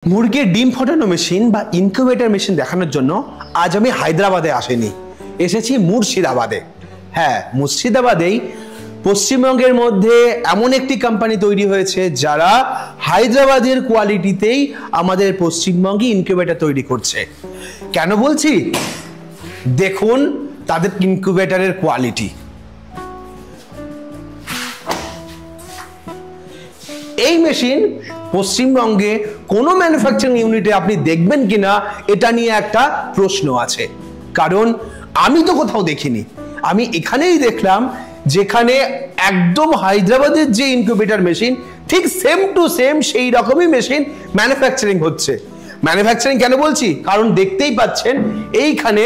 মুরগির ডিম ফোটানো মেশিন বা ইনকিউবেটর মেশিন দেখানোর জন্য আজ আমি হায়দ্রাবাদে আসিনি, এসেছি মুর্শিদাবাদে। হ্যাঁ, মুর্শিদাবাদেই পশ্চিমবঙ্গের মধ্যে এমন একটি কোম্পানি তৈরি হয়েছে যারা হায়দ্রাবাদের কোয়ালিটিতেই আমাদের পশ্চিমবঙ্গে ইনকিউবেটর তৈরি করছে। কেন বলছি? দেখুন তাদের ইনকিউবেটরের কোয়ালিটি। এই মেশিন পশ্চিমবঙ্গে কোনো ম্যানুফ্যাকচারিং ইউনিটে আপনি দেখবেন কিনা এটা নিয়ে একটা প্রশ্ন আছে, কারণ আমি তো কোথাও দেখিনি। আমি এখানেই দেখলাম যেখানে একদম হায়দ্রাবাদের যে ইনকিউবেটর মেশিন ঠিক সেম টু সেম সেই রকমই মেশিন ম্যানুফ্যাকচারিং হচ্ছে। ম্যানুফ্যাকচারিং কেন বলছি? কারণ দেখতেই পাচ্ছেন এইখানে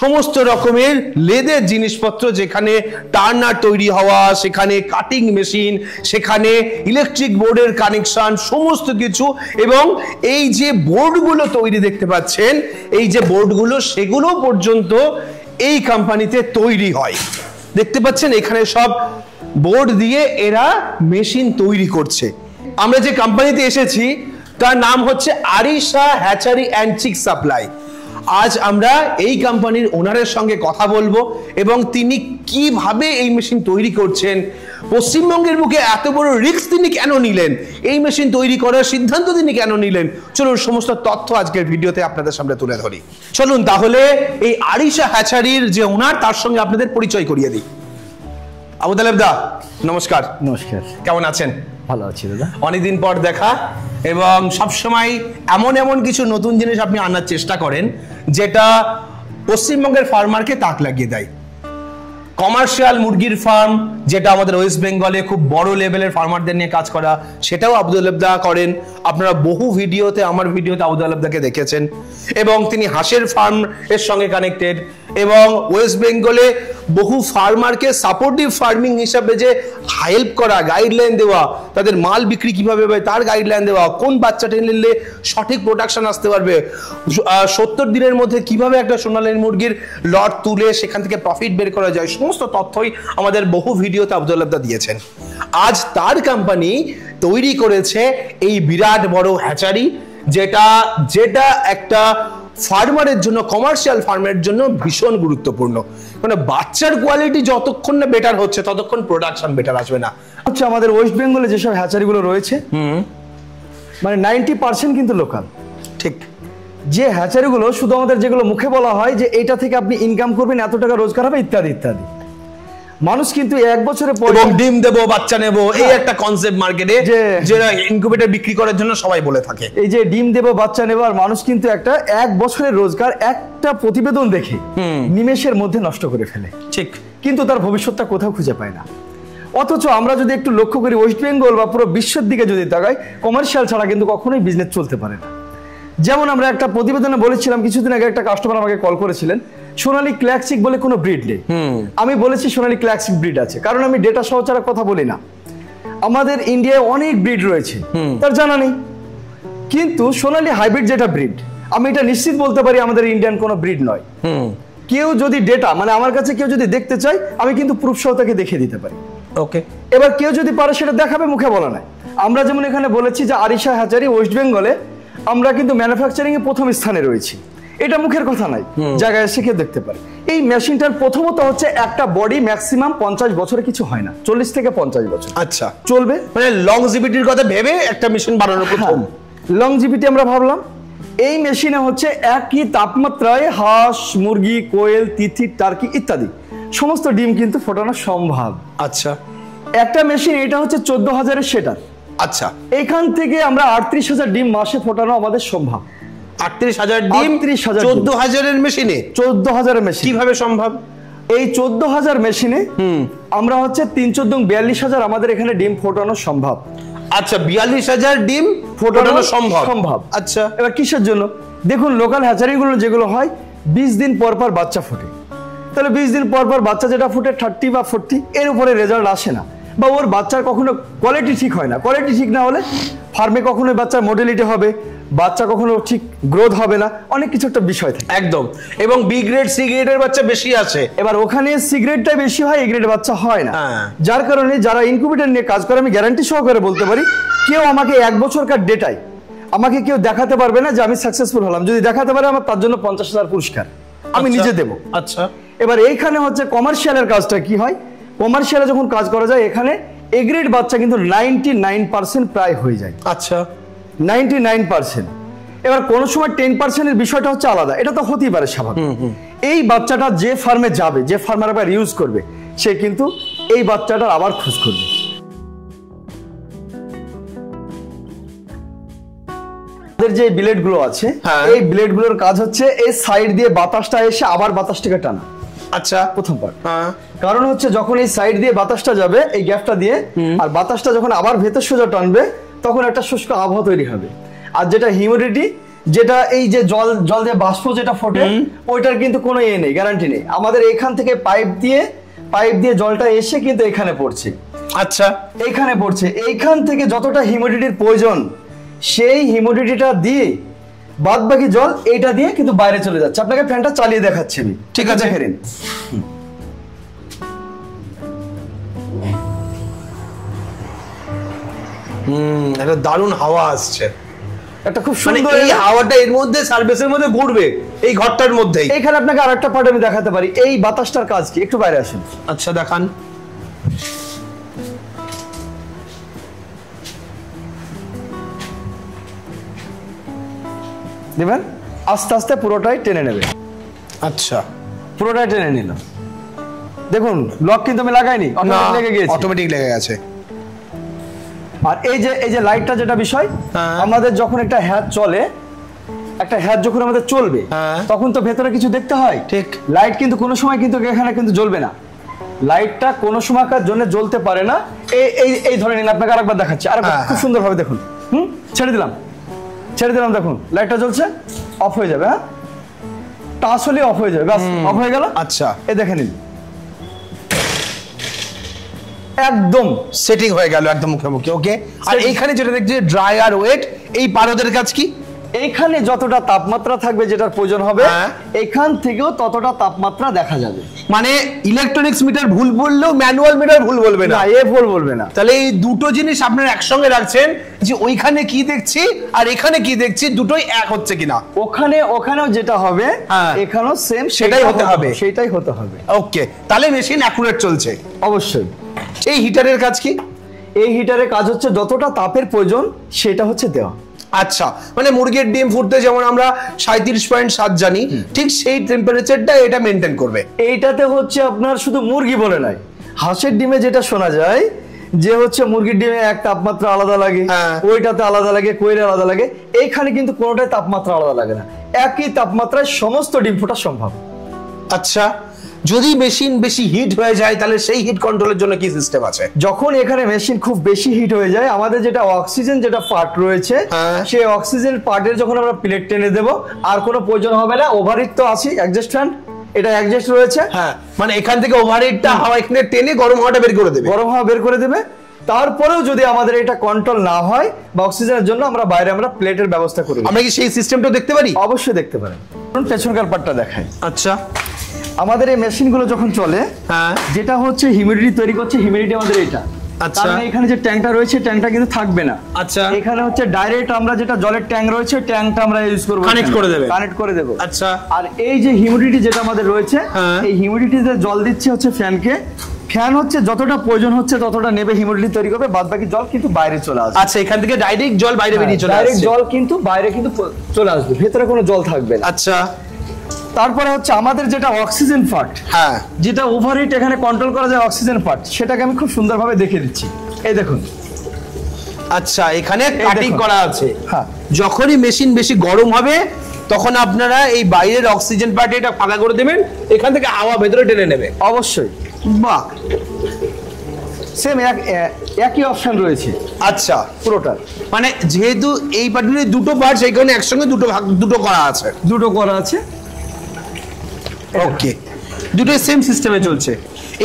সমস্ত রকমের লেদের জিনিসপত্র, যেখানে টার্নার তৈরি হওয়া, সেখানে কাটিং মেশিন, সেখানে ইলেকট্রিক বোর্ডের কানেকশন, সমস্ত কিছু। এবং এই যে বোর্ডগুলো তৈরি দেখতে পাচ্ছেন, এই যে বোর্ডগুলো, সেগুলো পর্যন্ত এই কোম্পানিতে তৈরি হয়। দেখতে পাচ্ছেন এখানে সব বোর্ড দিয়ে এরা মেশিন তৈরি করছে। আমরা যে কোম্পানিতে এসেছি তার নাম হচ্ছে Arisha hatchery and chick supply. আজ আমরা এই কোম্পানির ওনারের সঙ্গে কথা বলবো এবং তিনি কিভাবে এই মেশিন তৈরি করছেন, পশ্চিমবঙ্গের বুকে এত বড় রিস্ক তিনি কেন নিলেন, এই মেশিন তৈরি করার সিদ্ধান্ত তিনি কেন নিলেন, চলুন সমস্ত তথ্য আজকের ভিডিওতে আপনাদের সামনে তুলে ধরি। চলুন তাহলে এই আরিশা হ্যাচারির যে ওনার তার সঙ্গে আপনাদের পরিচয় করিয়ে দিই। আবু তালেব দা, নমস্কার। নমস্কার, কেমন আছেন? ভালো আছি দাদা। অনেকদিন পর দেখা, এবং সবসময় এমন এমন কিছু নতুন জিনিস আপনি আনার চেষ্টা করেন যেটা পশ্চিমবঙ্গের ফার্মারকে তাক লাগিয়ে দেয়। কমার্শিয়াল মুরগির ফার্ম, যেটা আমাদের ওয়েস্ট বেঙ্গলে খুব বড় লেভেলের ফার্মারদের নিয়ে কাজ করা, সেটাও আব্দুল দা করেন। আপনারা বহু ভিডিওতে, আমার ভিডিওতে আব্দুল দাকে দেখেছেন, এবং তিনি হাঁসের ফার্ম এর সঙ্গে কানেক্টেড, এবং ওয়েস্ট বেঙ্গলে বহু ফার্মারকে সাপোর্টিভ ফার্মিং হিসাবে যে হেল্প করা, গাইডলাইন দেওয়া, তাদের মাল বিক্রি কিভাবে হবে তার গাইডলাইন দেওয়া, কোন বাচ্চাটা নিলে সঠিক প্রোডাকশন আসতে পারবে, 70 দিনের মধ্যে কিভাবে একটা সোনালী মুরগির লট তুলে সেখান থেকে প্রফিট বের করা যায়, সমস্ত তথ্যই আমাদের বহু ভিডিওতে আব্দুল দা দিয়েছেন। আজ তার কোম্পানি তৈরি করেছে এই বিরাট বড় হ্যাচারি, যেটা একটা ফার্মারের জন্য, কমার্শিয়াল ফার্মের জন্য ভীষণ গুরুত্বপূর্ণ। মানে বাচ্চার কোয়ালিটি যতক্ষণ না বেটার হচ্ছে ততক্ষণ প্রোডাকশন বেটার আসবে না। হচ্ছে আমাদের ওয়েস্ট বেঙ্গলে যেসব হ্যাচারিগুলো রয়েছে, মানে 90% কিন্তু লোকাল। ঠিক। যে হ্যাচারিগুলো শুধু আমাদের যেগুলো মুখে বলা হয় যে এটা থেকে আপনি ইনকাম করবেন, এত টাকা রোজগার হবে, ইত্যাদি ইত্যাদি, মানুষ কিন্তু এক বছরে পরে ডিম দেবো, বাচ্চা নেবো, এই একটা কনসেপ্ট মার্কেটে যেটা ইনকিউবেটর বিক্রি করার জন্য সবাই বলে থাকে। এই যে ডিম দেবো, বাচ্চা নেবো, আর মানুষ কিন্তু এক বছরের রোজগার একটা প্রতিবেদন দেখে নিমেষের মধ্যে নষ্ট করে ফেলে। ঠিক। কিন্তু তার ভবিষ্যৎটা কোথাও খুঁজে পায় না। অথচ আমরা যদি একটু লক্ষ্য করি, ওয়েস্ট বেঙ্গল বা পুরো বিশ্বের দিকে যদি তাকাই, কমার্শিয়াল ছাড়া কিন্তু কখনোই বিজনেস চলতে পারে না। যেমন আমরা একটা প্রতিবেদনে বলেছিলাম, কিছুদিন আগে একটা কাস্টমার আমাকে কল করেছিলেন, সোনালী ক্লাসিক বলে কোনো ব্রিড নেই। আমি বলেছি সোনালী ক্লাসিক ব্রিড আছে, কারণ আমি ডেটা সহ ছাড়া কথা বলি না। আমাদের ইন্ডিয়ায় অনেক ব্রিড রয়েছে, তার জানা নেই। কিন্তু সোনালী হাইব্রিড যেটা ব্রিড, আমি এটা নিশ্চিত বলতে পারি আমাদের ইন্ডিয়ান কোনো ব্রিড নয়। কেউ যদি ডেটা, মানে আমার কাছে কেউ যদি দেখতে চায়, আমি কিন্তু প্রুফ সহ তাকে দেখিয়ে দিতে পারি। ওকে। এবার কেউ যদি পারে সেটা দেখাবে, মুখে বলা নাই। আমরা যেমন এখানে বলেছি যে আরিশা হ্যাচারি ওয়েস্ট বেঙ্গলে আমরা কিন্তু ম্যানুফ্যাকচারিং এ প্রথম স্থানে রয়েছি, এটা মুখের কথা নাই, জায়গায় এসে কেউ দেখতে পারে। এই মেশিনটার প্রথমত হচ্ছে একটা বডি ম্যাক্সিমাম 50 বছরে কিছু হয় না, 40 থেকে 50 বছর আচ্ছা চলবে। মানে লংজিভিটির কথা ভেবে একটা মেশিন বানানোর প্রথম লংজিভিটি আমরা ভাবলাম। এই মেশিনে হচ্ছে একই তাপমাত্রায় হাঁস, মুরগি, কোয়েল, তিথি, টার্কি ইত্যাদি সমস্ত ডিম কিন্তু ফোটানো সম্ভব। আচ্ছা। একটা মেশিন, এটা হচ্ছে 14,000-এর সেটার। আচ্ছা। এখান থেকে আমরা 38,000 ডিম মাসে ফোটানো আমাদের সম্ভব। 38,000 ডিম 14,000-এর মেশিনে? 14,000-এর মেশিন কিভাবে সম্ভব? এই 14,000 মেশিনে আমরা হচ্ছে 3-14-42,000 আমাদের এখানে ডিম ফোটানো সম্ভব। আচ্ছা, 42,000 ডিম ফোটানো সম্ভব। আচ্ছা, এবার কিসের জন্য? দেখুন, লোকাল হ্যাচারিগুলো যেগুলো হয় 20 দিন পর পর বাচ্চা ফোটে, তাহলে 20 দিন পর পর বাচ্চা যেটা ফুটে 30 বা 40, এর উপরে রেজাল্ট আসে না, বা ওর বাচ্চার কখনো কোয়ালিটি ঠিক হয় না। কোয়ালিটি ঠিক না হলে ফার্মে কখনোই বাচ্চার মডেলিটি হবে, বাচ্চা কখনো ঠিক গ্রোথ হবে না, অনেক কিছু একটা বিষয় থাকে। একদম। এবং বি গ্রেড, সি গ্রেডের বাচ্চা বেশি আছে। এবার ওখানে সি গ্রেডটাই বেশি হয়, এ গ্রেডের বাচ্চা হয় না। যার কারণে যারা ইনকিউবেটর নিয়ে কাজ করে, আমি গ্যারান্টি সহকারে বলতে পারি, কেউ আমাকে 1 বছরকার ডেটায় আমাকে কেউ দেখাতে পারবে না যে আমি সাকসেসফুল হলাম। যদি দেখাতে পারে আমার তার জন্য 50,000 পুরস্কার আমি নিজে দেব। আচ্ছা, এবার এইখানে হচ্ছে কমার্শিয়ালের কাজটা কি হয়, কমার্শিয়ালে যখন কাজ করা যায় এখানে এ গ্রেড বাচ্চা কিন্তু 99% প্রায় হয়ে যায়। আচ্ছা, 99%। এবার কোন সময় 10%-এর বিষয়টা হচ্ছে আলাদা, এটা তো হতেই পারে স্বাভাবিক। এই বাচ্চাটা যে ফার্মে যাবে, যে ফার্মার আবার ইউজ করবে, সে কিন্তু এই বাচ্চাটার আবার খোঁজ করবে। যে ব্লেড গুলো আছে, এই ব্লেড গুলোর কাজ হচ্ছে এই সাইড দিয়ে বাতাসটা এসে আবার বাতাসটাকে টানা। আচ্ছা, প্রথম পার্ট। কারণ হচ্ছে যখন এই সাইড দিয়ে বাতাসটা যাবে এই গ্যাপটা দিয়ে, আর বাতাসটা যখন আবার ভেতর সোজা টানবে তখন একটা শুষ্ক আবহাওয়া তৈরি হবে। আর যেটা হিউমিডিটি, যেটা এই যে জল দিয়ে বাষ্প যেটা ফোটে, ওইটার কিন্তু কোনো নেই, গ্যারান্টি নেই। আমাদের এখান থেকে পাইপ দিয়ে জলটা এসে কিন্তু এখানে পড়ছে। আচ্ছা, এইখানে পড়ছে, এইখান থেকে যতটা হিউমিডিটির প্রয়োজন সেই হিউমিডিটিটা দিয়ে বাদ বাকি জল এইটা দিয়ে কিন্তু বাইরে চলে যাচ্ছে। আপনাকে ফ্যানটা চালিয়ে দেখাচ্ছি আমি, ঠিক আছে? দেখে নিন। একটা দারুণ হাওয়া আসছে, একটা খুব সুন্দর। এই হাওয়াটা এর মধ্যে সার্ভিসের মধ্যে ঘুরবে এই ঘরটার মধ্যেই। এখানে আপনাকে আরেকটা পার্ট আমি দেখাতে পারি, এই বাতাসটার কাজ কি, একটু বাইরে আসুন। আচ্ছা, দেখান। দেবেন, আস্তে আস্তে পুরোটাই টেনে নেবে। আচ্ছা, পুরোটাই টেনে নিল। দেখুন লক কিন্তু আমি লাগাইনি, অটোমেটিক লেগে গেছে। আর এই যে লাইটটা যেটা বিষয়, আমাদের যখন একটা হ্যাচ চলে, একটা হ্যাচ যখন আমাদের চলবে তখন তো ভেতরে কিছু দেখতে হয়, ঠিক? লাইট কিন্তু কোনো সময় কিন্তু এখানে কিন্তু জ্বলবে না, লাইটটা কোনো সময়কার জন্য জ্বলতে পারে না। এই ধরে নিন, আপনাকে আরেকবার দেখাচ্ছি, আরেকবার খুব সুন্দর ভাবে দেখুন। ছেড়ে দিলাম, দেখুন লাইটটা জ্বলছে, অফ হয়ে যাবে। হ্যাঁ, টাচ হলে অফ হয়ে যাবে, ব্যাস অফ হয়ে গেল। আচ্ছা, এই দেখে নিন, একদম সেটিং হয়ে গেল, একদম মুখোমুখি। ওকে, আর এইখানে যেটা দেখছি ড্রাই আর ওয়েট, এই পারদের কাজ কি? এইখানে যতটা তাপমাত্রা থাকবে যেটার প্রয়োজন হবে, এখান থেকেও ততটা তাপমাত্রা দেখা যাবে। মানে ইলেকট্রনিক্স মিটার ভুল বললেও ম্যানুয়াল মিটার ভুল বলবে না, ভুল বলবে না। তাহলে এই দুটো জিনিস আপনারা একসঙ্গে রাখছেন যে ওইখানে কি দেখছি আর এখানে কি দেখছি, দুটোই এক হচ্ছে কিনা। ওখানেও যেটা হবে এখানেও সেম সেটাই হতে হবে। ওকে, তাহলে মেশিন অ্যাকুরেট চলছে। অবশ্যই। এই হিটারের কাজ কি? এই হিটারের কাজ হচ্ছে যতটা তাপের প্রয়োজন সেটা হচ্ছে দেওয়া। আচ্ছা, মানে মুরগির ডিম ফুটতে যেমন আমরা 37.7 জানি, ঠিক সেই টেম্পারেচারটা এটা মেনটেন করবে। এইটাতে হচ্ছে আপনার শুধু মুরগি বলে নাই, হাঁসের ডিমে যেটা শোনা যায় যে হচ্ছে মুরগির ডিমে এক তাপমাত্রা আলাদা লাগে, ওইটাতে আলাদা লাগে, কোয়েলে আলাদা লাগে, এইখানে কিন্তু কোনোটাই তাপমাত্রা আলাদা লাগে না, একই তাপমাত্রায় সমস্ত ডিম ফোটা সম্ভব। আচ্ছা, যদি মেশিন বেশি হিট হয়ে যায় তাহলে সেই হিট কন্ট্রোলের জন্য কি সিস্টেম আছে? যখন এখানে মেশিন খুব বেশি হিট হয়ে যায়, আমাদের যেটা অক্সিজেন যেটা পার্ট রয়েছে, সেই অক্সিজেন পার্টের যখন আমরা প্লেট টেনে দেব, আর কোনো প্রয়োজন হবে না। ওভারহিট তো আছে, অ্যাডজাস্ট ফ্যান এটা অ্যাডজাস্ট রয়েছে, মানে এখান থেকে ওভারহিটটা হাওয়া এখানে টেনে গরম হাওয়াটা বের করে দেবে। তারপরেও যদি আমাদের এটা কন্ট্রোল না হয় বা অক্সিজেনের জন্য আমরা বাইরে প্লেটের ব্যবস্থা করি। আমরা কি সেই সিস্টেমটা দেখতে পারি? অবশ্যই দেখতে পারেন। পেছনকার পার্টটা দেখাই। আচ্ছা, আমাদের এই মেশিনগুলো যখন চলে, যেটা হচ্ছে হিউমিডিটি তৈরি করছে, হিউমিডিটি আমাদের এটা। আচ্ছা, এখানে যে ট্যাঙ্কটা রয়েছে, ট্যাঙ্কটা কিন্তু থাকবে না। আচ্ছা, এখানে হচ্ছে ডাইরেক্ট আমরা যেটা জলের ট্যাঙ্ক রয়েছে, ট্যাঙ্কটা আমরা ইউজ করব, কানেক্ট করে দেব। আচ্ছা, আর এই যে হিউমিডিটি যেটা আমাদের রয়েছে, এই হিউমিডিটিতে জল দিচ্ছে হচ্ছে ফ্যানকে। ফ্যান হচ্ছে যতটা প্রয়োজন হচ্ছে ততটা নেবে, হিউমিডিটি তৈরি করবে, বাদ বাকি জল কিন্তু বাইরে চলে আসবে। আচ্ছা, এখান থেকে ডাইরেক্ট জল বাইরে বেরিয়ে চলে আসবে, ডাইরেক্ট জল কিন্তু বাইরে কিন্তু চলে আসবে, ভেতরে কোনো জল থাকবে না। আচ্ছা, তারপরে হচ্ছে আমাদের যেটা অক্সিজেন পার্ট, যেটা ওভারহিট এখানে কন্ট্রোল করা যায়, অক্সিজেন পার্ট, সেটাকে আমি খুব সুন্দরভাবে দেখিয়ে দিচ্ছি। এই দেখুন। আচ্ছা, এখানে কাটিং করা আছে। যখনই মেশিন বেশি গরম হবে তখন আপনারা এই বাইরের অক্সিজেন পার্ট এটা ফাঁকা করে দেবেন, এখান থেকে হাওয়া ভেতরে টেনে নেবে। অবশ্যই। বাহ, সেম একই অপশন রয়েছে। আচ্ছা, পুরোটার মানে যেহেতু এই পার্টের দুটো পার্ট, সেই কারণে একসঙ্গে দুটো করা আছে। ওকে, দুটোই সেম সিস্টেমে চলছে।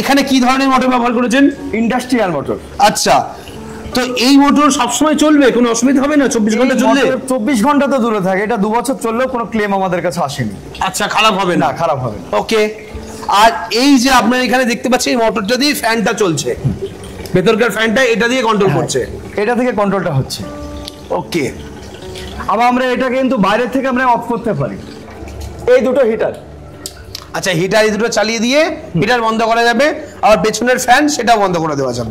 এখানে কি ধরনের মোটর ব্যবহার করেছেন? Industrial motor. আচ্ছা, তো এই মোটর সবসময় চলবে, কোনো অসুবিধা হবে না? 24 ঘন্টা চলবে? 24 ঘন্টা তো দূরে থাকে, এটা 2 বছর চললেও কোনো ক্লেম আমাদের কাছে আসেনি। আচ্ছা, খারাপ হবে না? খারাপ হবে না। ওকে, আর এই যে আপনারা এখানে দেখতে পাচ্ছেন এই মোটরটা দিয়ে ফ্যানটা চলছে, ভেতরকার ফ্যানটা এটা দিয়ে কন্ট্রোল করছে, এটা থেকে কন্ট্রোলটা হচ্ছে। ওকে, আবার আমরা এটা কিন্তু বাইরে থেকে আমরা অফ করতে পারি। এই দুটো হিটার। আচ্ছা, হিটার এই দুটো চালিয়ে দিয়ে হিটার বন্ধ করা যাবে, আর পেছনের ফ্যান সেটাও বন্ধ করে দেওয়া যাবে।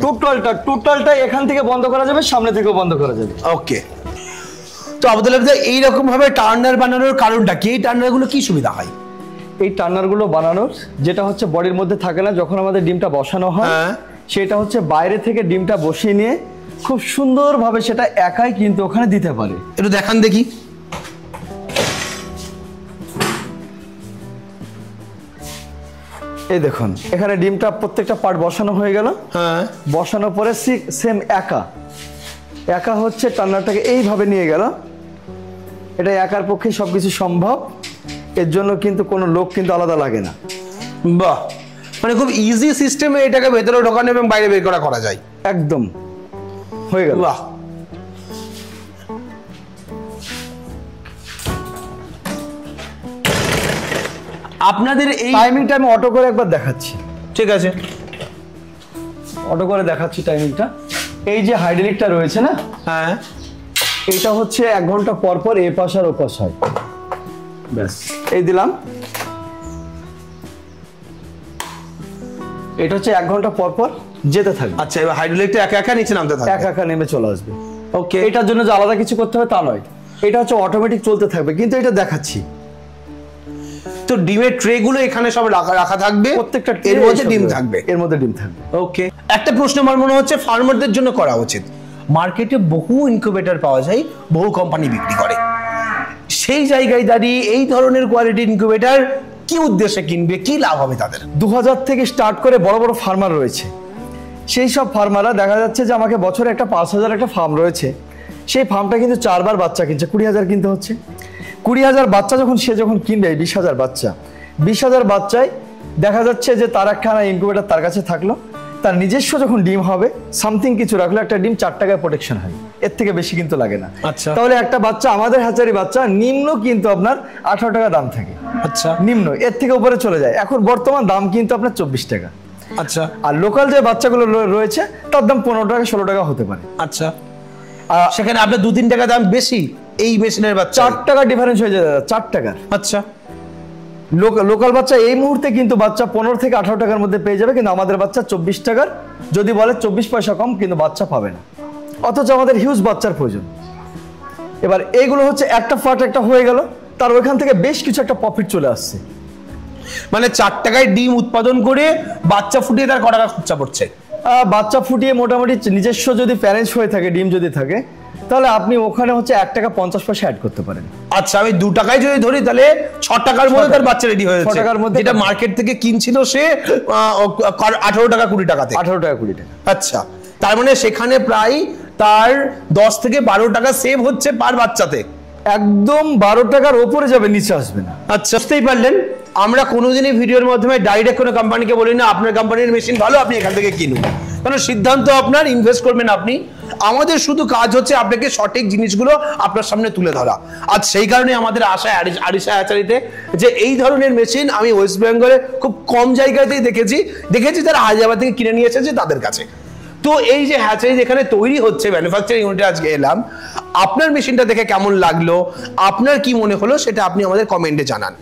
টোটালটা এখান থেকে বন্ধ করা যাবে, সামনে থেকেও বন্ধ করা যাবে। ওকে। তো আবুল আলেম, এইরকম ভাবে টার্নার বানানোর কারণটা কি? এই টার্নারগুলো কি সুবিধা হয়? এই টার্নারগুলো বানানোর যেটা হচ্ছে বডির মধ্যে থাকে না, যখন আমাদের ডিমটা বসানো হয় সেটা হচ্ছে বাইরে থেকে ডিমটা বসিয়ে নিয়ে খুব সুন্দরভাবে সেটা একাই কিন্তু ওখানে দিতে পারে। একটু দেখান দেখি। এই দেখুন, এখানে ডিমটা প্রত্যেকটা পার্ট বসানো হয়ে গেল। বসানোর পরে সেম একা হচ্ছে টার্নারটাকে এইভাবে নিয়ে গেল। এটা একার পক্ষে সবকিছু সম্ভব, এর জন্য কিন্তু কোনো লোক কিন্তু আলাদা লাগে না। বাহ, মানে খুব ইজি সিস্টেমে এটাকে ভেতরে ঢোকানো এবং বাইরে বের করা যায়। একদম হয়ে গেল। বাহ, আপনাদের এই টাইমিংটা আমি অটো করে একবার দেখাচ্ছি। ঠিক আছে, অটো করে দেখাচ্ছি টাইমিংটা। এই যে হাইড্রোলিকটা রয়েছে না, হ্যাঁ, এটা হচ্ছে 1 ঘন্টা পর পর এ পাশ আর ও পাশ হয়। ব্যাস, এই দিলাম। এটা হচ্ছে 1 ঘন্টা পর পর যেতে থাকবে। আচ্ছা, এবার হাইড্রোলিকটা একা একা নিচে নামতে থাকবে, একা একা নেমে চলে আসবে। ওকে। এটার জন্য যে আলাদা কিছু করতে হবে তা নয়, এটা হচ্ছে অটোমেটিক চলতে থাকবে। কিন্তু এটা দেখাচ্ছি। তো ডিমের ট্রে গুলো এখানে সব রাখা থাকবে, প্রত্যেকটা এর মধ্যে ডিম থাকবে। এর মধ্যে ডিম থাকবে। ওকে। একটা প্রশ্ন আমার মনে হচ্ছে ফার্মারদের জন্য করা উচিত। মার্কেটে বহু ইনকিউবেটর পাওয়া যায়, বহু কোম্পানি বিক্রি করে। সেই জায়গায় দাঁড়িয়ে এই ধরনের কোয়ালিটি ইনকিউবেটর কি উদ্দেশ্যে কিনবে, কি লাভ হবে তাদের? 2000 থেকে স্টার্ট করে বড় বড় ফার্মার রয়েছে। সেই সব ফার্মাররা দেখা যাচ্ছে যে আমাকে বছরে একটা 5000 একটা ফার্ম রয়েছে, সেই ফার্মটা কিন্তু 4 বার বাচ্চা কিনছে, 20,000 কিনতে হচ্ছে। 20,000 বাচ্চা যখন কিনবে, 20,000 বাচ্চা, 20,000 বাচ্চায় দেখা যাচ্ছে যে তার একখানা ইনকিউবেটর তার কাছে থাকলো, তার নিজস্ব যখন ডিম হবে সামথিং কিছু রাখলো, একটা ডিম 4 টাকায় প্রোটেকশন হয়, এর থেকে বেশি কিন্তু লাগে না। আচ্ছা। তাহলে একটা বাচ্চা, আমাদের হ্যাচারি বাচ্চা নিম্ন কিন্তু আপনার 18 টাকা দাম থাকে। আচ্ছা। নিম্ন, এর থেকে উপরে চলে যায়। এখন বর্তমান দাম কিন্তু আপনার 24 টাকা। আচ্ছা। আর লোকাল যে বাচ্চাগুলো রয়েছে তার দাম 15 টাকা 16 টাকা হতে পারে। আচ্ছা, সেখানে আপনার 2-3 টাকা দাম বেশি এই মেশিনের বাচ্চা, 4 টাকা ডিফারেন্স হয়ে যায়, 4 টাকার। আচ্ছা। লোকাল বাচ্চা এই মুহূর্তে কিন্তু বাচ্চা 15 থেকে 18 টাকার মধ্যে পেয়ে যাবে, কিন্তু আমাদের বাচ্চা 24 টাকার, যদি বলে 24 পয়সা কম কিন্তু বাচ্চা পাবে না। অথচ আমাদের হিউজ বাচ্চার প্রয়োজন। এবার এইগুলো হচ্ছে একটা ফাট একটা হয়ে গেল, তার ওইখান থেকে বেশ কিছু একটা প্রফিট চলে আসছে। মানে 4 টাকায় ডিম উৎপাদন করে বাচ্চা ফুটিয়ে তার কত টাকা খরচা পড়ছে? বাচ্চা ফুটিয়ে মোটামুটি নিজস্ব যদি প্যারেন্টস হয়ে থাকে, ডিম যদি থাকে, তাহলে আপনি ওখানে হচ্ছে 1 টাকা 50 পয়সা অ্যাড করতে পারেন। আচ্ছা, আমি 2 টাকায় যদি ধরি তাহলে 6 টাকার মধ্যে তার বাচ্চা রেডি হয়ে যাচ্ছে, 6 টাকার মধ্যে, যেটা মার্কেট থেকে কিনছিল সে 18 টাকা 20 টাকাতে। 18 টাকা 20 টাকা। আচ্ছা, তার মানে সেখানে প্রায় তার 10 থেকে 12 টাকা সেভ হচ্ছে পার বাচ্চাতে। একদম 12 টাকার ওপরে যাবে, নিচে আসবে না। আচ্ছা, বুঝতেই পারলেন, আমরা কোনোদিনই ভিডিওর মাধ্যমে ডাইরেক্ট কোনো কোম্পানিকে বলি না আপনার কোম্পানির মেশিন ভালো, আপনি এখান থেকে কিনুন, কারণ সিদ্ধান্ত আপনার, ইনভেস্ট করবেন আপনি। আমাদের শুধু কাজ হচ্ছে আপনাকে সঠিক জিনিসগুলো আপনার সামনে তুলে ধরা। আজ সেই কারণে আমাদের আশায় আরিশা হ্যাচারিতে যে এই ধরনের মেশিন আমি ওয়েস্ট বেঙ্গলে খুব কম জায়গাতেই দেখেছি যারা হায়দ্রাবাদ থেকে কিনে নিয়ে এসেছে তাদের কাছে। তো এই যে হ্যাচারি যেখানে তৈরি হচ্ছে, ম্যানুফ্যাকচারিং ইউনিটে আজকে এলাম, আপনার মেশিনটা দেখে কেমন লাগলো, আপনার কি মনে হলো সেটা আপনি আমাদের কমেন্টে জানান।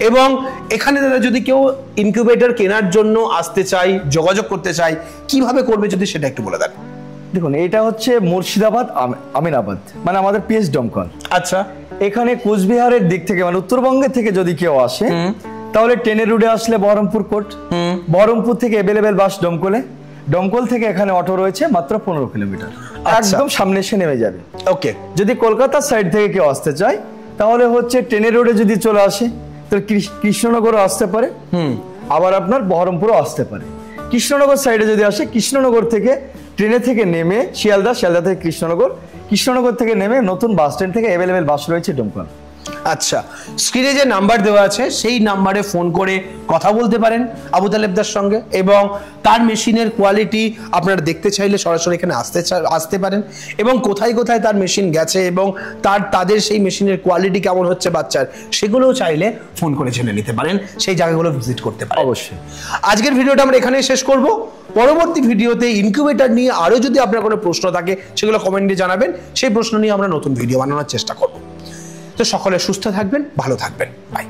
এবং এখানে দাদা যদি কেউ ইনকিউবেটর কেনার জন্য আসতে চায়, যোগাযোগ করতে চায়, কিভাবে করবে যদি সেটা একটু বলে দেন। দেখুন, এটা হচ্ছে মুর্শিদাবাদ আমিনাবাদ, মানে আমাদের পিএস দমকল। আচ্ছা। এখানে কোচবিহারের দিক থেকে, মানে উত্তরবঙ্গের থেকে যদি কেউ আসে তাহলে ট্রেনের রুটে আসলে বহরমপুর কোর্ট, বহরমপুর থেকে অ্যাভেলেবেল বাস ডমকলে, ডমকল থেকে এখানে অটো রয়েছে মাত্র 15 কিলোমিটার, একদম সামনে এসে নেমে যাবে। ওকে। যদি কলকাতার সাইড থেকে কেউ আসতে চায় তাহলে হচ্ছে ট্রেনের রোডে যদি চলে আসে তাহলে কৃষ্ণনগরও আসতে পারে, আবার আপনার বহরমপুরও আসতে পারে। কৃষ্ণনগর সাইডে যদি আসে, কৃষ্ণনগর থেকে ট্রেনে থেকে নেমে শিয়ালদা থেকে কৃষ্ণনগর থেকে নেমে নতুন বাস স্ট্যান্ড থেকে অ্যাভেলেবেল বাস রয়েছে ডমকল। আচ্ছা, স্ক্রিনে যে নাম্বার দেওয়া আছে সেই নাম্বারে ফোন করে কথা বলতে পারেন আবু তালেবদার সঙ্গে, এবং তার মেশিনের কোয়ালিটি আপনারা দেখতে চাইলে সরাসরি এখানে আসতে পারেন, এবং কোথায় কোথায় তার মেশিন গেছে এবং তাদের সেই মেশিনের কোয়ালিটি কেমন হচ্ছে বাচ্চার, সেগুলোও চাইলে ফোন করে জেনে নিতে পারেন, সেই জায়গাগুলো ভিজিট করতে পারেন। অবশ্যই। আজকের ভিডিওটা আমরা এখানেই শেষ করব। পরবর্তী ভিডিওতে ইনকিউবেটর নিয়ে আরো যদি আপনার কোনো প্রশ্ন থাকে সেগুলো কমেন্টে জানাবেন, সেই প্রশ্ন নিয়ে আমরা নতুন ভিডিও বানানোর চেষ্টা করব। তো সকলে সুস্থ থাকবেন, ভালো থাকবেন, বাই।